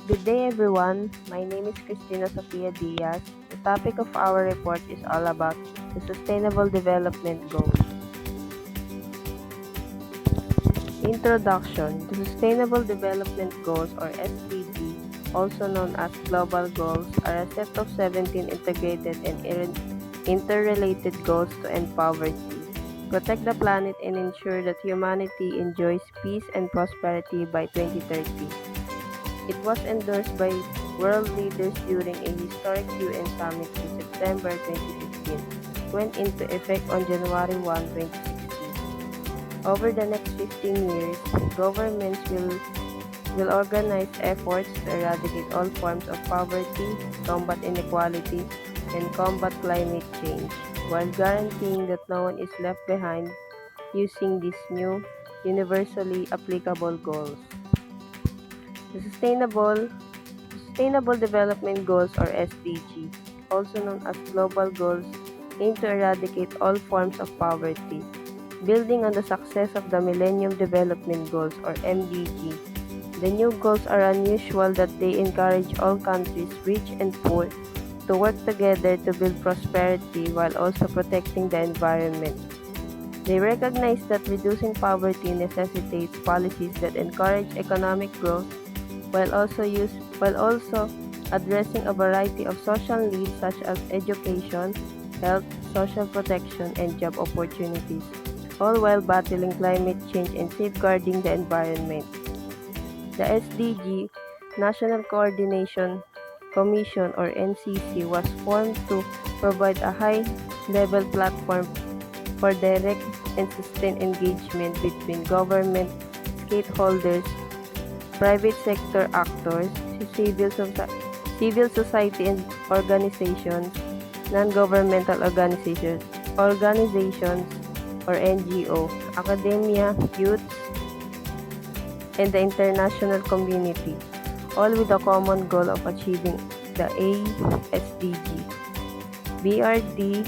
Good day, everyone. My name is Cristina Sofia Diaz. The topic of our report is all about the Sustainable Development Goals. Introduction. The Sustainable Development Goals, or SDG, also known as Global Goals, are a set of 17 integrated and interrelated goals to end poverty, protect the planet, and ensure that humanity enjoys peace and prosperity by 2030. It was endorsed by world leaders during a historic UN summit in September 2015, went into effect on January 1, 2016. Over the next 15 years, governments will organize efforts to eradicate all forms of poverty, combat inequality, and combat climate change, while guaranteeing that no one is left behind using these new, universally applicable goals. The Sustainable Development Goals, or SDG, also known as Global Goals, aim to eradicate all forms of poverty. Building on the success of the Millennium Development Goals, or MDG, the new goals are unusual that they encourage all countries, rich and poor, to work together to build prosperity while also protecting the environment. They recognize that reducing poverty necessitates policies that encourage economic growth while also addressing a variety of social needs such as education, health, social protection, and job opportunities, all while battling climate change and safeguarding the environment. The SDG National Coordination Commission, or NCC, was formed to provide a high-level platform for direct and sustained engagement between government, stakeholders, private sector actors, civil society and organizations, non-governmental organizations or NGO, academia, youth, and the international community, all with the common goal of achieving the ASDG, BRD,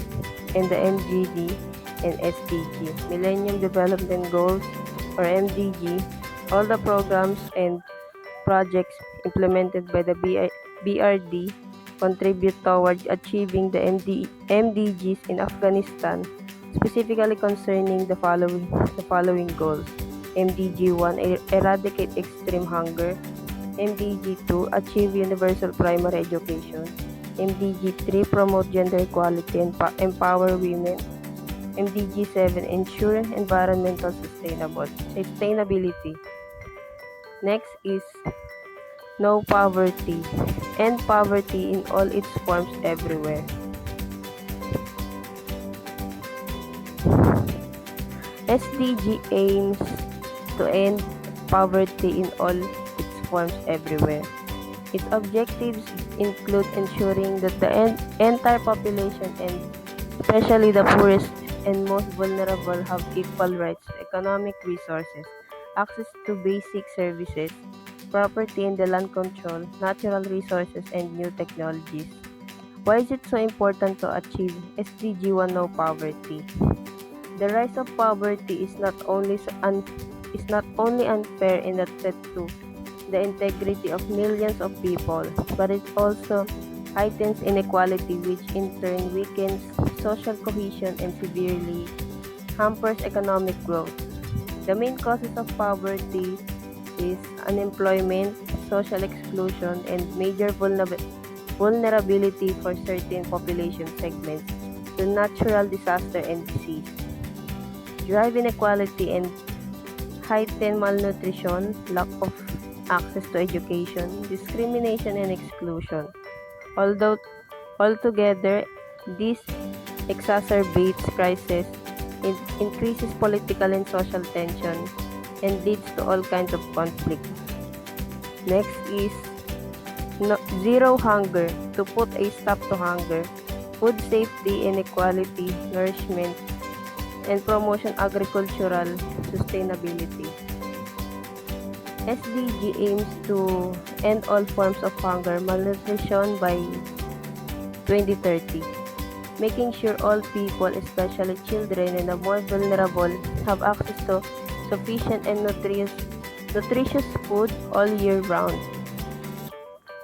and the MGD and SDG, Millennium Development Goals, or MDG. All the programs and projects implemented by the BRD contribute towards achieving the MDGs in Afghanistan, specifically concerning the following goals. MDG 1, eradicate extreme hunger. MDG 2, achieve universal primary education. MDG 3, promote gender equality and empower women. MDG 7, ensure environmental sustainability. Next is no poverty. End poverty in all its forms everywhere. SDG aims to end poverty in all its forms everywhere. Its objectives include ensuring that the entire population, and especially the poorest and most vulnerable, have equal rights to economic resources, access to basic services, property and the land control, natural resources, and new technologies. Why is it so important to achieve SDG 1 no poverty? The rise of poverty is not only unfair in a threat to the integrity of millions of people, but it also heightens inequality, which in turn weakens social cohesion and severely hampers economic growth. The main causes of poverty is unemployment, social exclusion, and major vulnerability for certain population segments to natural disaster and disease. Drive inequality and heighten malnutrition, lack of access to education, discrimination, and exclusion. Although altogether, this exacerbates crisis, it increases political and social tension, and leads to all kinds of conflict. Next is zero hunger, to put a stop to hunger, food safety, inequality, nourishment, and promotion agricultural sustainability. SDG aims to end all forms of hunger, malnutrition by 2030, making sure all people, especially children and the more vulnerable, have access to sufficient and nutritious food all year round.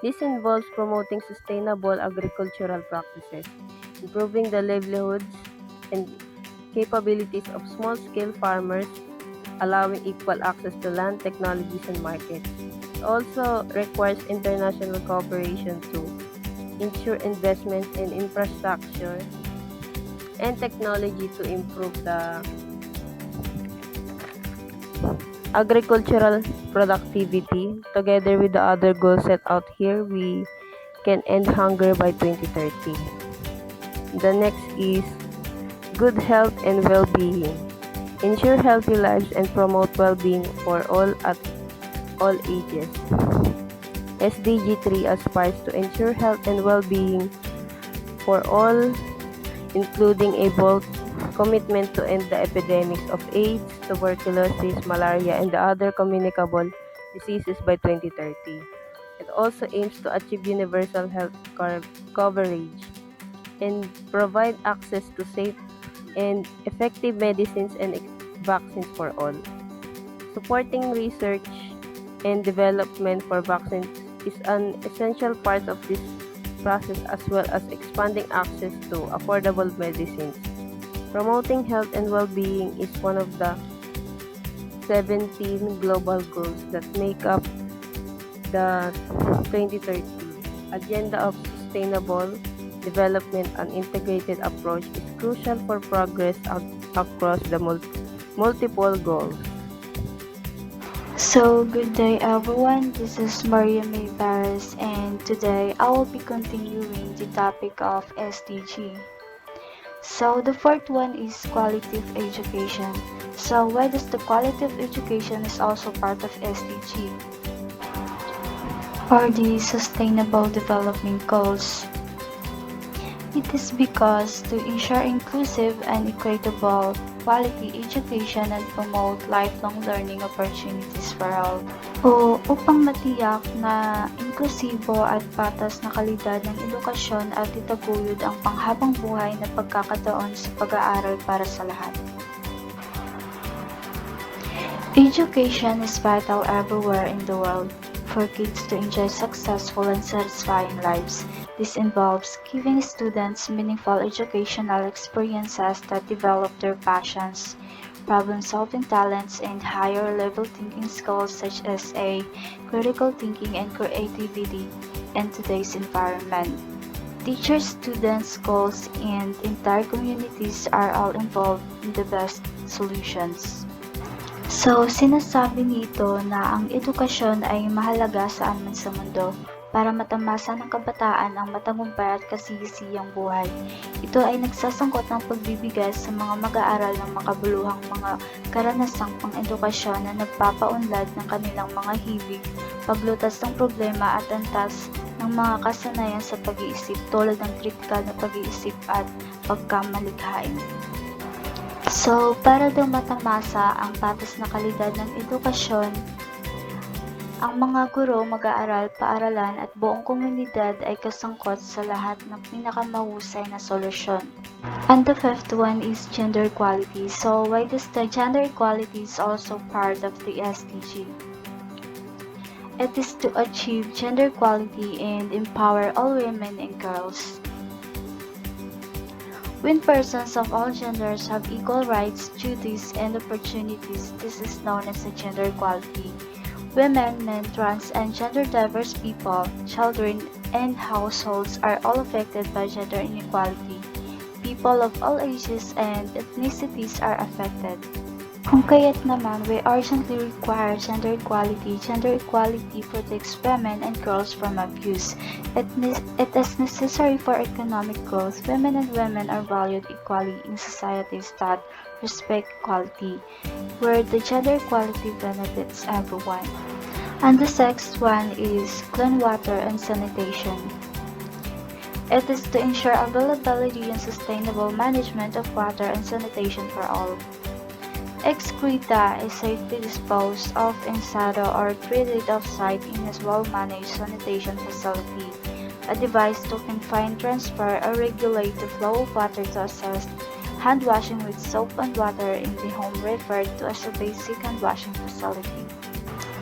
This involves promoting sustainable agricultural practices, improving the livelihoods and capabilities of small-scale farmers, allowing equal access to land, technologies, and markets. It also requires international cooperation to ensure investments in infrastructure and technology to improve the agricultural productivity. Together with the other goals set out here, we can end hunger by 2030. The next is good health and well-being. Ensure healthy lives and promote well-being for all at all ages. SDG 3 aspires to ensure health and well-being for all, including a bold commitment to end the epidemics of AIDS, tuberculosis, malaria, and the other communicable diseases by 2030. It also aims to achieve universal health coverage and provide access to safe and effective medicines and vaccines for all. Supporting research and development for vaccines is an essential part of this process, as well as expanding access to affordable medicines. Promoting health and well-being is one of the 17 global goals that make up the 2030 Agenda of Sustainable Development. An integrated approach is crucial for progress across the multiple goals. So, good day everyone. This is Maria May Paris, and today I will be continuing the topic of SDG. So, the fourth one is quality of education. So, why does the quality of education is also part of SDG? Or the Sustainable Development Goals? It is because to ensure inclusive and equitable quality education and promote lifelong learning opportunities for all. O upang matiyak na inklusibo at patas na kalidad ng edukasyon at itaguyod ang panghabang buhay na pagkakataon sa pag-aaral para sa lahat. Education is vital everywhere in the world for kids to enjoy successful and satisfying lives. This involves giving students meaningful educational experiences that develop their passions, problem-solving talents, and higher-level thinking skills such as critical thinking and creativity in today's environment. Teachers, students, schools, and entire communities are all involved in the best solutions. So, sinasabi nito na ang edukasyon ay mahalaga saan man sa mundo para matamasa ng kabataan ang matagumpay at kasiyasiyang buhay. Ito ay nagsasangkot ng pagbibigay sa mga mag-aaral ng makabuluhang mga karanasang pang-edukasyon na nagpapaunlad ng kanilang mga hibig, paglutas ng problema at antas ng mga kasanayan sa pag-iisip tulad ng kritikal na pag-iisip at pagkamalikhain. So, para daw matamasa ang patas na kalidad ng edukasyon, ang mga guro, mag-aaral, paaralan at buong komunidad ay kasangkot sa lahat ng pinakamahusay na solusyon. And the fifth one is gender equality. So, why does the gender equality is also part of the SDG? It is to achieve gender equality and empower all women and girls. When persons of all genders have equal rights, duties, and opportunities, this is known as a gender equality. Women, men, trans, and gender-diverse people, children, and households are all affected by gender inequality. People of all ages and ethnicities are affected. Kung kaya't naman, we urgently require gender equality. Gender equality protects women and girls from abuse. It is necessary for economic growth. Women and women are valued equally in societies that respect equality, where the gender equality benefits everyone. And the sixth one is clean water and sanitation. It is to ensure availability and sustainable management of water and sanitation for all. Excreta is safely disposed of inside or treated off-site in a well-managed sanitation facility. A device to confine, transfer, or regulate the flow of water to assist hand washing with soap and water in the home referred to as a basic hand washing facility.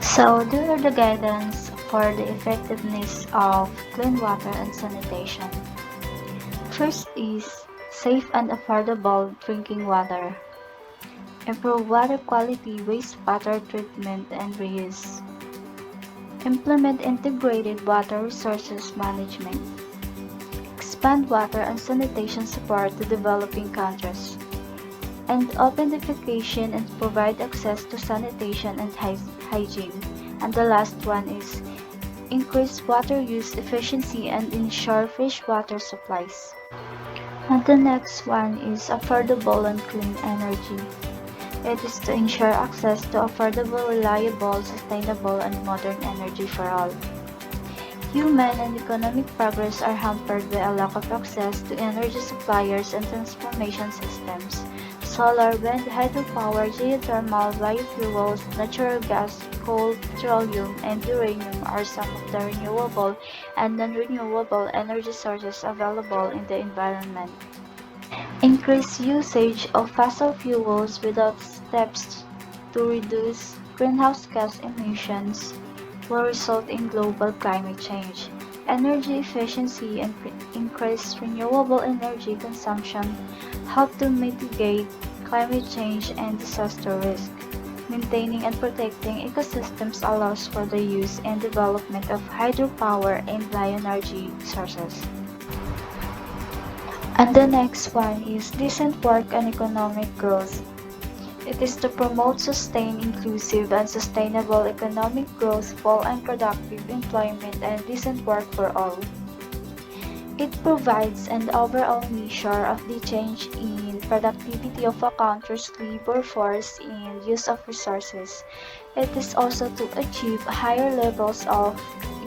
So, there are the guidance for the effectiveness of clean water and sanitation. First is safe and affordable drinking water. Improve water quality, wastewater treatment, and reuse. Implement integrated water resources management. Expand water and sanitation support to developing countries. And open defecation and provide access to sanitation and hygiene. And the last one is increase water use efficiency and ensure fresh water supplies. And the next one is affordable and clean energy. It is to ensure access to affordable, reliable, sustainable, and modern energy for all. Human and economic progress are hampered by a lack of access to energy suppliers and transformation systems. Solar, wind, hydropower, geothermal, biofuels, natural gas, coal, petroleum, and uranium are some of the renewable and non-renewable energy sources available in the environment. Increased usage of fossil fuels without steps to reduce greenhouse gas emissions will result in global climate change. Energy efficiency and increased renewable energy consumption help to mitigate climate change and disaster risk. Maintaining and protecting ecosystems allows for the use and development of hydropower and bioenergy sources. And the next one is decent work and economic growth. It is to promote sustained, inclusive, and sustainable economic growth, full and productive employment, and decent work for all. It provides an overall measure of the change in productivity of a country's labor force and use of resources. It is also to achieve higher levels of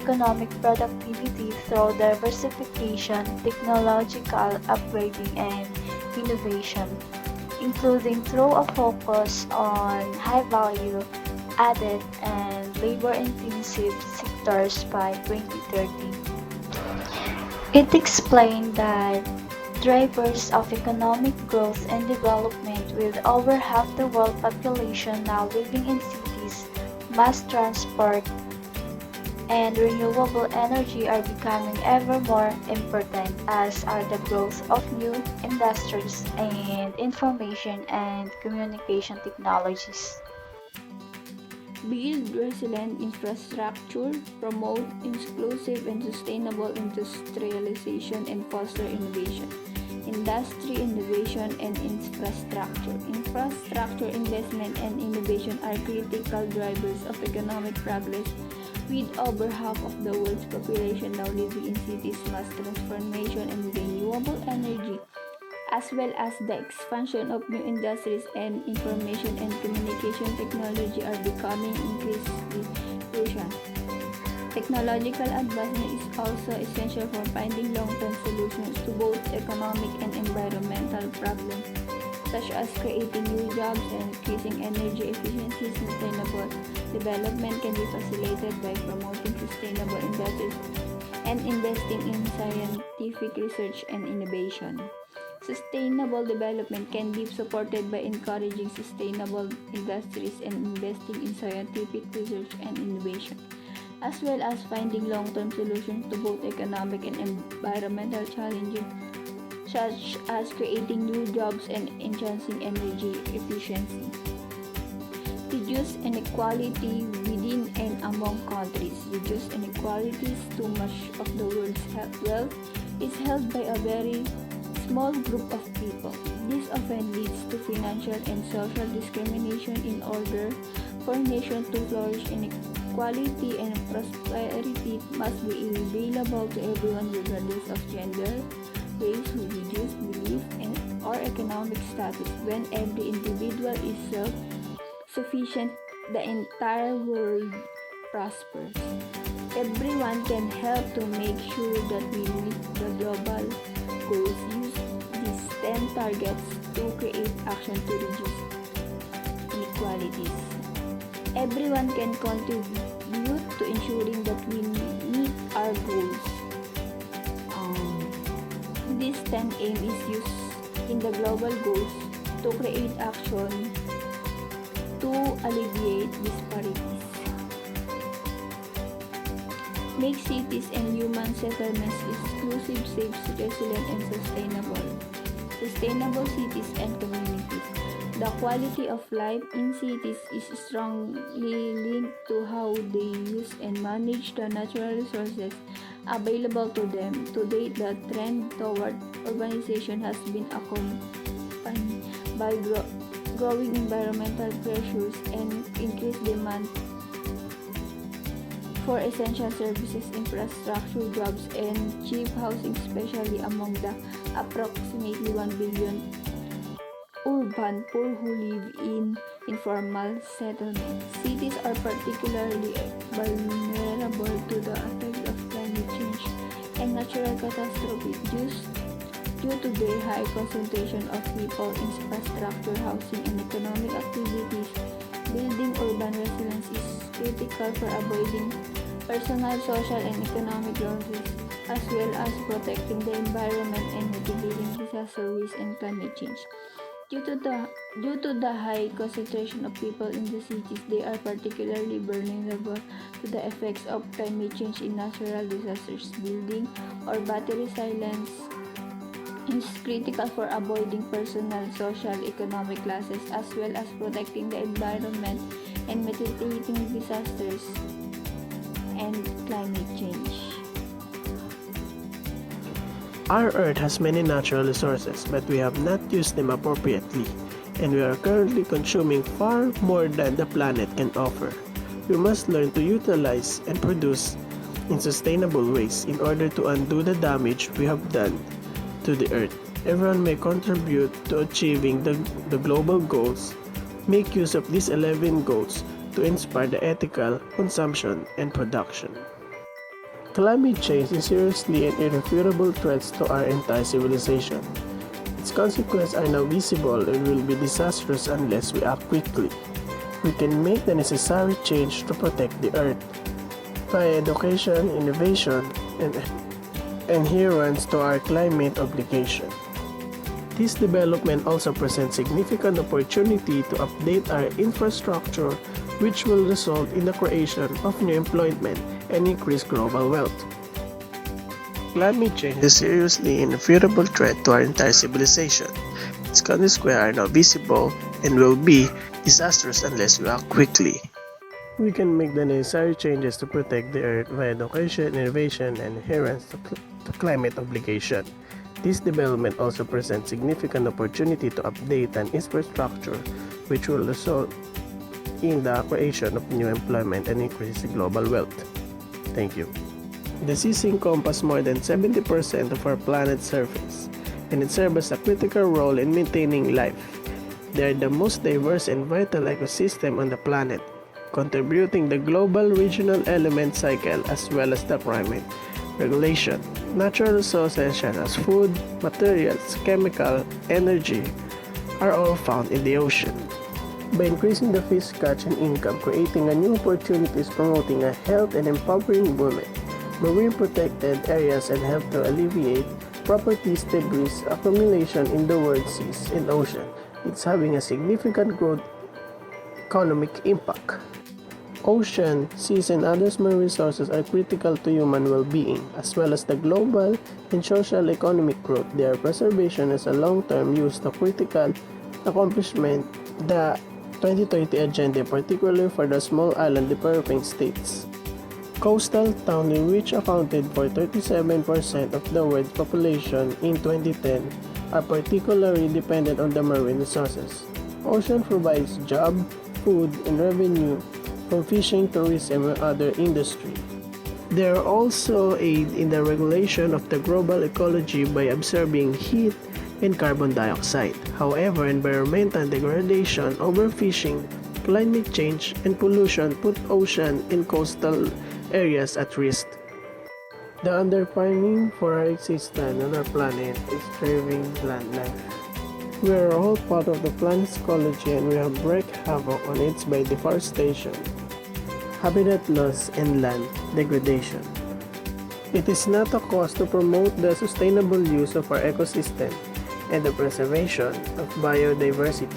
economic productivity through diversification, technological upgrading, and innovation, including through a focus on high-value added and labor-intensive sectors by 2030. It explained that drivers of economic growth and development, with over half the world population now living in cities, mass transport, and renewable energy are becoming ever more important, as are the growth of new industries and information and communication technologies. Build resilient infrastructure, promote inclusive and sustainable industrialization, and foster innovation. Industry, innovation, and infrastructure. Infrastructure investment and innovation are critical drivers of economic progress. With over half of the world's population now living in cities, mass transformation and renewable energy, as well as the expansion of new industries and information and communication technology are becoming increasingly crucial. Technological advancement is also essential for finding long-term solutions to both economic and environmental problems, such as creating new jobs and increasing energy efficiency. Sustainable development can be facilitated by promoting sustainable industries and investing in scientific research and innovation. Sustainable development can be supported by encouraging sustainable industries and investing in scientific research and innovation, as well as finding long-term solutions to both economic and environmental challenges, such as creating new jobs and enhancing energy efficiency. Reduce inequality within and among countries. Reduce inequalities. Too much of the world's wealth is held by a very small group of people. This often leads to financial and social discrimination. In order for nations to flourish, inequality and prosperity must be available to everyone regardless of gender, race, religious belief, or economic status. When every individual is self-sufficient, the entire world prospers. Everyone can help to make sure that we meet the global goals. Use these 10 targets to create action to reduce inequalities. Everyone can contribute to ensuring that we meet our goals. This 10 aim is used in the global goals to create action to alleviate disparities. make cities and human settlements inclusive, safe, resilient, and sustainable. Sustainable cities and communities. The quality of life in cities is strongly linked to how they use and manage the natural resources available to them. To date, the trend toward urbanization has been accompanied by growing environmental pressures and increased demand for essential services, infrastructure, jobs, and cheap housing, especially among the approximately 1 billion urban poor who live in informal settlements. Cities are particularly vulnerable to the effects of climate change and natural catastrophes due to their high concentration of people, infrastructure, housing, and economic activities. Building urban resilience is critical for avoiding personal, social, and economic losses, as well as protecting the environment and mitigating disaster risk and climate change. Due to the high concentration of people in the cities, they are particularly vulnerable to the effects of climate change and natural disasters. Building or battery resilience is critical for avoiding personal, social, economic losses, as well as protecting the environment and mitigating disasters and climate change. Our Earth has many natural resources, but we have not used them appropriately, and we are currently consuming far more than the planet can offer. We must learn to utilize and produce in sustainable ways in order to undo the damage we have done to the Earth. Everyone may contribute to achieving the global goals. Make use of these 11 goals to inspire the ethical consumption and production. Climate change is seriously and irrefutable threat to our entire civilization. Its consequences are now visible and will be disastrous unless we act quickly. We can make the necessary change to protect the Earth via education, innovation, and adherence to our climate obligation. This development also presents significant opportunity to update our infrastructure, which will result in the creation of new employment and increase global wealth. Climate change is a seriously irrefutable threat to our entire civilization. Its consequences are now visible and will be disastrous unless we act quickly. We can make the necessary changes to protect the Earth via education, innovation, and adherence to climate obligation. This development also presents significant opportunity to update an infrastructure, which will result in the creation of new employment and increase global wealth. Thank you. The seas encompass more than 70% of our planet's surface, and it serves as a critical role in maintaining life. They are the most diverse and vital ecosystem on the planet, contributing the global regional element cycle as well as the climate regulation. Natural resources such as food, materials, chemical, energy are all found in the ocean. By increasing the fish catch and income, creating a new opportunities, promoting a health and empowering women, marine protected areas, and help to alleviate properties debris accumulation in the world seas and ocean, it's having a significant growth economic impact. Ocean, seas, and other marine resources are critical to human well-being, as well as the global and social economic growth. Their preservation as a long-term use to critical accomplishment the 2030 agenda, particularly for the small island developing states. Coastal towns, which accounted for 37% of the world's population in 2010, are particularly dependent on the marine resources. Ocean provides jobs, food, and revenue from fishing, tourism, and other industries. They are also aid in the regulation of the global ecology by absorbing heat and carbon dioxide. However, environmental degradation, overfishing, climate change, and pollution put ocean and coastal areas at risk. The underpinning for our existence on our planet is thriving plant life. We are all part of the planet's ecology, and we have wreaked havoc on it by deforestation, habitat loss, and land degradation. It is not a cause to promote the sustainable use of our ecosystem and the preservation of biodiversity.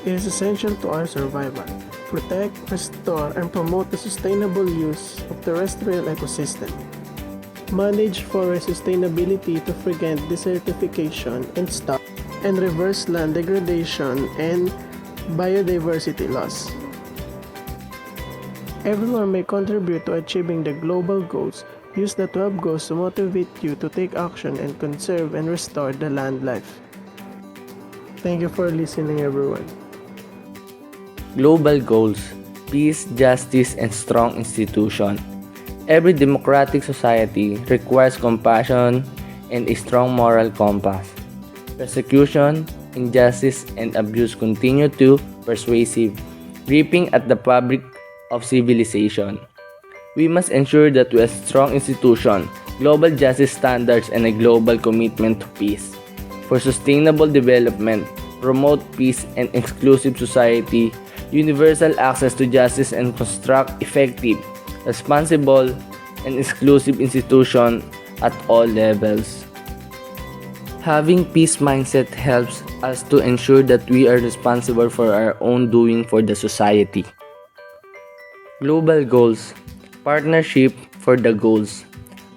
It is essential to our survival. protect, restore, and promote the sustainable use of terrestrial ecosystem. Manage forest sustainability to prevent desertification and stop and reverse land degradation and biodiversity loss. Everyone may contribute to achieving the global goals. Use the 12 goals to motivate you to take action and conserve and restore the land life. Thank you for listening, everyone. Global goals: peace, justice, and strong institution. Every democratic society requires compassion and a strong moral compass. Persecution, injustice, and abuse continue to pervasive, gripping at the fabric of civilization. We must ensure that we have strong institutions, global justice standards, and a global commitment to peace. For sustainable development, promote peace and inclusive society, universal access to justice, and construct effective, responsible, and inclusive institutions at all levels. Having peace mindset helps us to ensure that we are responsible for our own doing for the society. Global goals: partnership for the goals.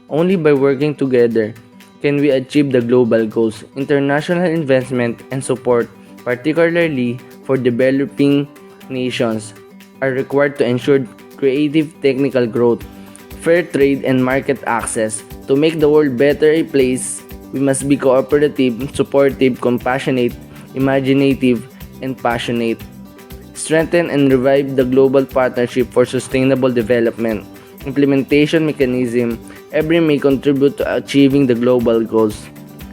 Only by working together can we achieve the global goals. International investment and support, particularly for developing nations, are required to ensure creative technical growth, fair trade, and market access. To make the world better a place, we must be cooperative, supportive, compassionate, imaginative, and passionate. Strengthen and revive the global partnership for sustainable development. Implementation mechanism. Every may contribute to achieving the global goals.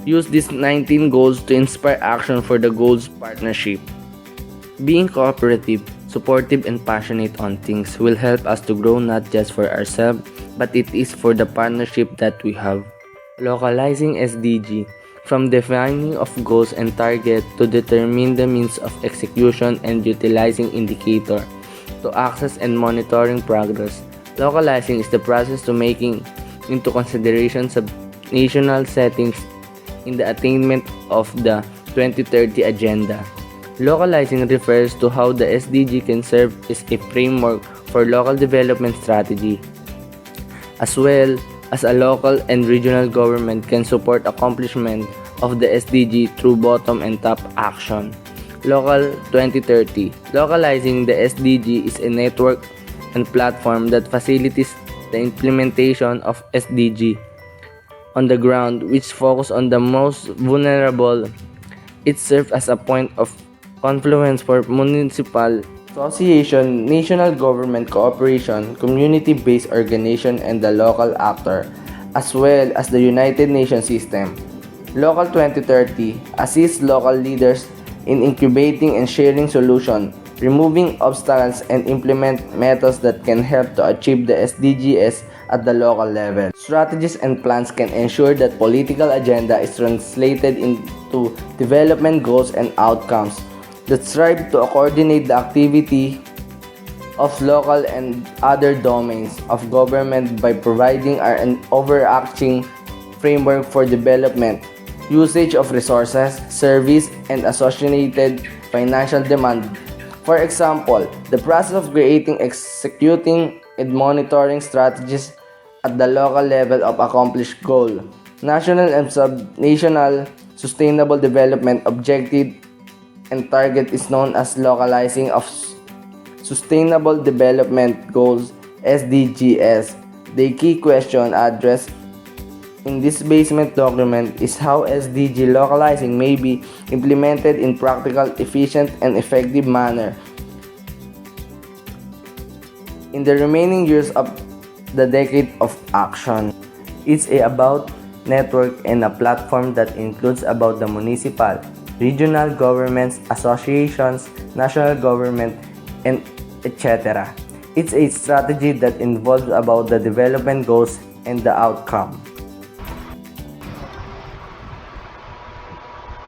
Use these 19 goals to inspire action for the goals partnership. Being cooperative, supportive, and passionate on things will help us to grow not just for ourselves, but it is for the partnership that we have. Localizing SDG. From defining of goals and target to determine the means of execution and utilizing indicator to access and monitoring progress. Localizing is the process to making into consideration sub-national settings in the attainment of the 2030 agenda. Localizing refers to how the SDG can serve as a framework for local development strategy, as well as a local and regional government can support accomplishment of the SDG through bottom and top action. Local 2030. Localizing the SDG is a network and platform that facilitates the implementation of SDG on the ground, which focus on the most vulnerable. It serves as a point of confluence for municipal association, national government cooperation, community-based organization, and the local actor, as well as the United Nations system. Local 2030 assists local leaders in incubating and sharing solutions, removing obstacles, and implement methods that can help to achieve the SDGs at the local level. Strategies and plans can ensure that political agenda is translated into development goals and outcomes that strive to coordinate the activity of local and other domains of government by providing an overarching framework for development, usage of resources, service, and associated financial demand. For example, the process of creating, executing, and monitoring strategies at the local level of accomplished goal, national and sub-national sustainable development objective and target is known as localizing of Sustainable Development Goals SDGs. The key question addressed in this basement document is how SDG localizing may be implemented in practical, efficient, and effective manner in the remaining years of the decade of action. It's about network and a platform that includes about the municipal, regional governments, associations, national government, and etc. It's a strategy that involves about the development goals and the outcome.